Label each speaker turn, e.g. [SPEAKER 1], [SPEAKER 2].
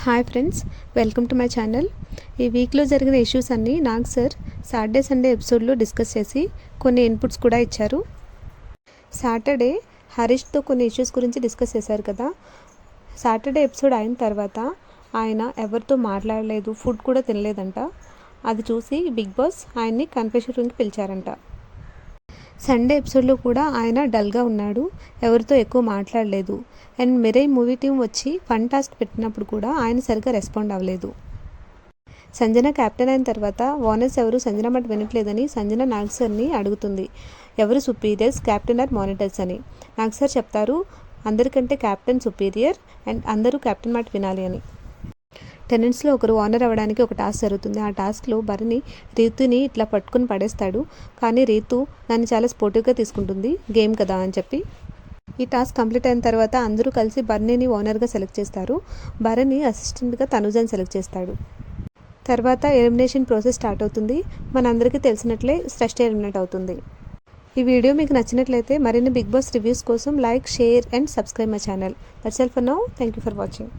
[SPEAKER 1] Hi friends, welcome to my channel. ఈ వీక్లో జరిగిన ఇష్యూస్ అన్నీ నాగ్ సార్ సాటర్డే సండే ఎపిసోడ్లో డిస్కస్ చేసి కొన్ని ఇన్పుట్స్ కూడా ఇచ్చారు. సాటర్డే హరీష్తో కొన్ని ఇష్యూస్ గురించి డిస్కస్ చేశారు కదా. సాటర్డే ఎపిసోడ్ అయిన తర్వాత ఆయన ఎవరితో మాట్లాడలేదు, ఫుడ్ కూడా తినలేదంట. అది చూసి బిగ్ బాస్ ఆయన్ని కన్ఫెషన్ రూమ్కి పిలిచారంట. సండే ఎపిసోడ్లో కూడా ఆయన డల్గా ఉన్నాడు, ఎవరితో ఎక్కువ మాట్లాడలేదు. అండ్ మిరై మూవీ టీం వచ్చి ఫన్ టాస్క్ పెట్టినప్పుడు కూడా ఆయన సరిగ్గా రెస్పాండ్ అవ్వలేదు. సంజన క్యాప్టెన్ అయిన తర్వాత ఓనర్స్ ఎవరు సంజన మాట వినట్లేదని సంజన నాగ్ సార్ని అడుగుతుంది, ఎవరు సుపీరియర్స్, క్యాప్టెన్ ఆర్ మానిటర్స్ అని. నాగ్ సార్ చెప్తారు, అందరికంటే క్యాప్టెన్ సుపీరియర్ అండ్ అందరూ క్యాప్టెన్ మాట వినాలి అని. టెనెంట్స్లో ఒకరు ఓనర్ అవ్వడానికి ఒక టాస్క్ జరుగుతుంది. ఆ టాస్క్లో భరణి రీతుని ఇట్లా పట్టుకుని పడేస్తాడు. కానీ రీతు దాన్ని చాలా స్పోర్టివ్గా తీసుకుంటుంది, గేమ్ కదా అని చెప్పి. ఈ టాస్క్ కంప్లీట్ అయిన తర్వాత అందరూ కలిసి భరణిని ఓనర్గా సెలెక్ట్ చేస్తారు. భరణి అసిస్టెంట్గా తనుజని సెలెక్ట్ చేస్తాడు. తర్వాత ఎలిమినేషన్ ప్రాసెస్ స్టార్ట్ అవుతుంది. మనందరికీ తెలిసినట్లే సృష్టి ఎలిమినేట్ అవుతుంది. ఈ వీడియో మీకు నచ్చినట్లయితే మరిన్ని బిగ్ బాస్ రివ్యూస్ కోసం like, share and subscribe my channel. That's all for now. Thank you for watching.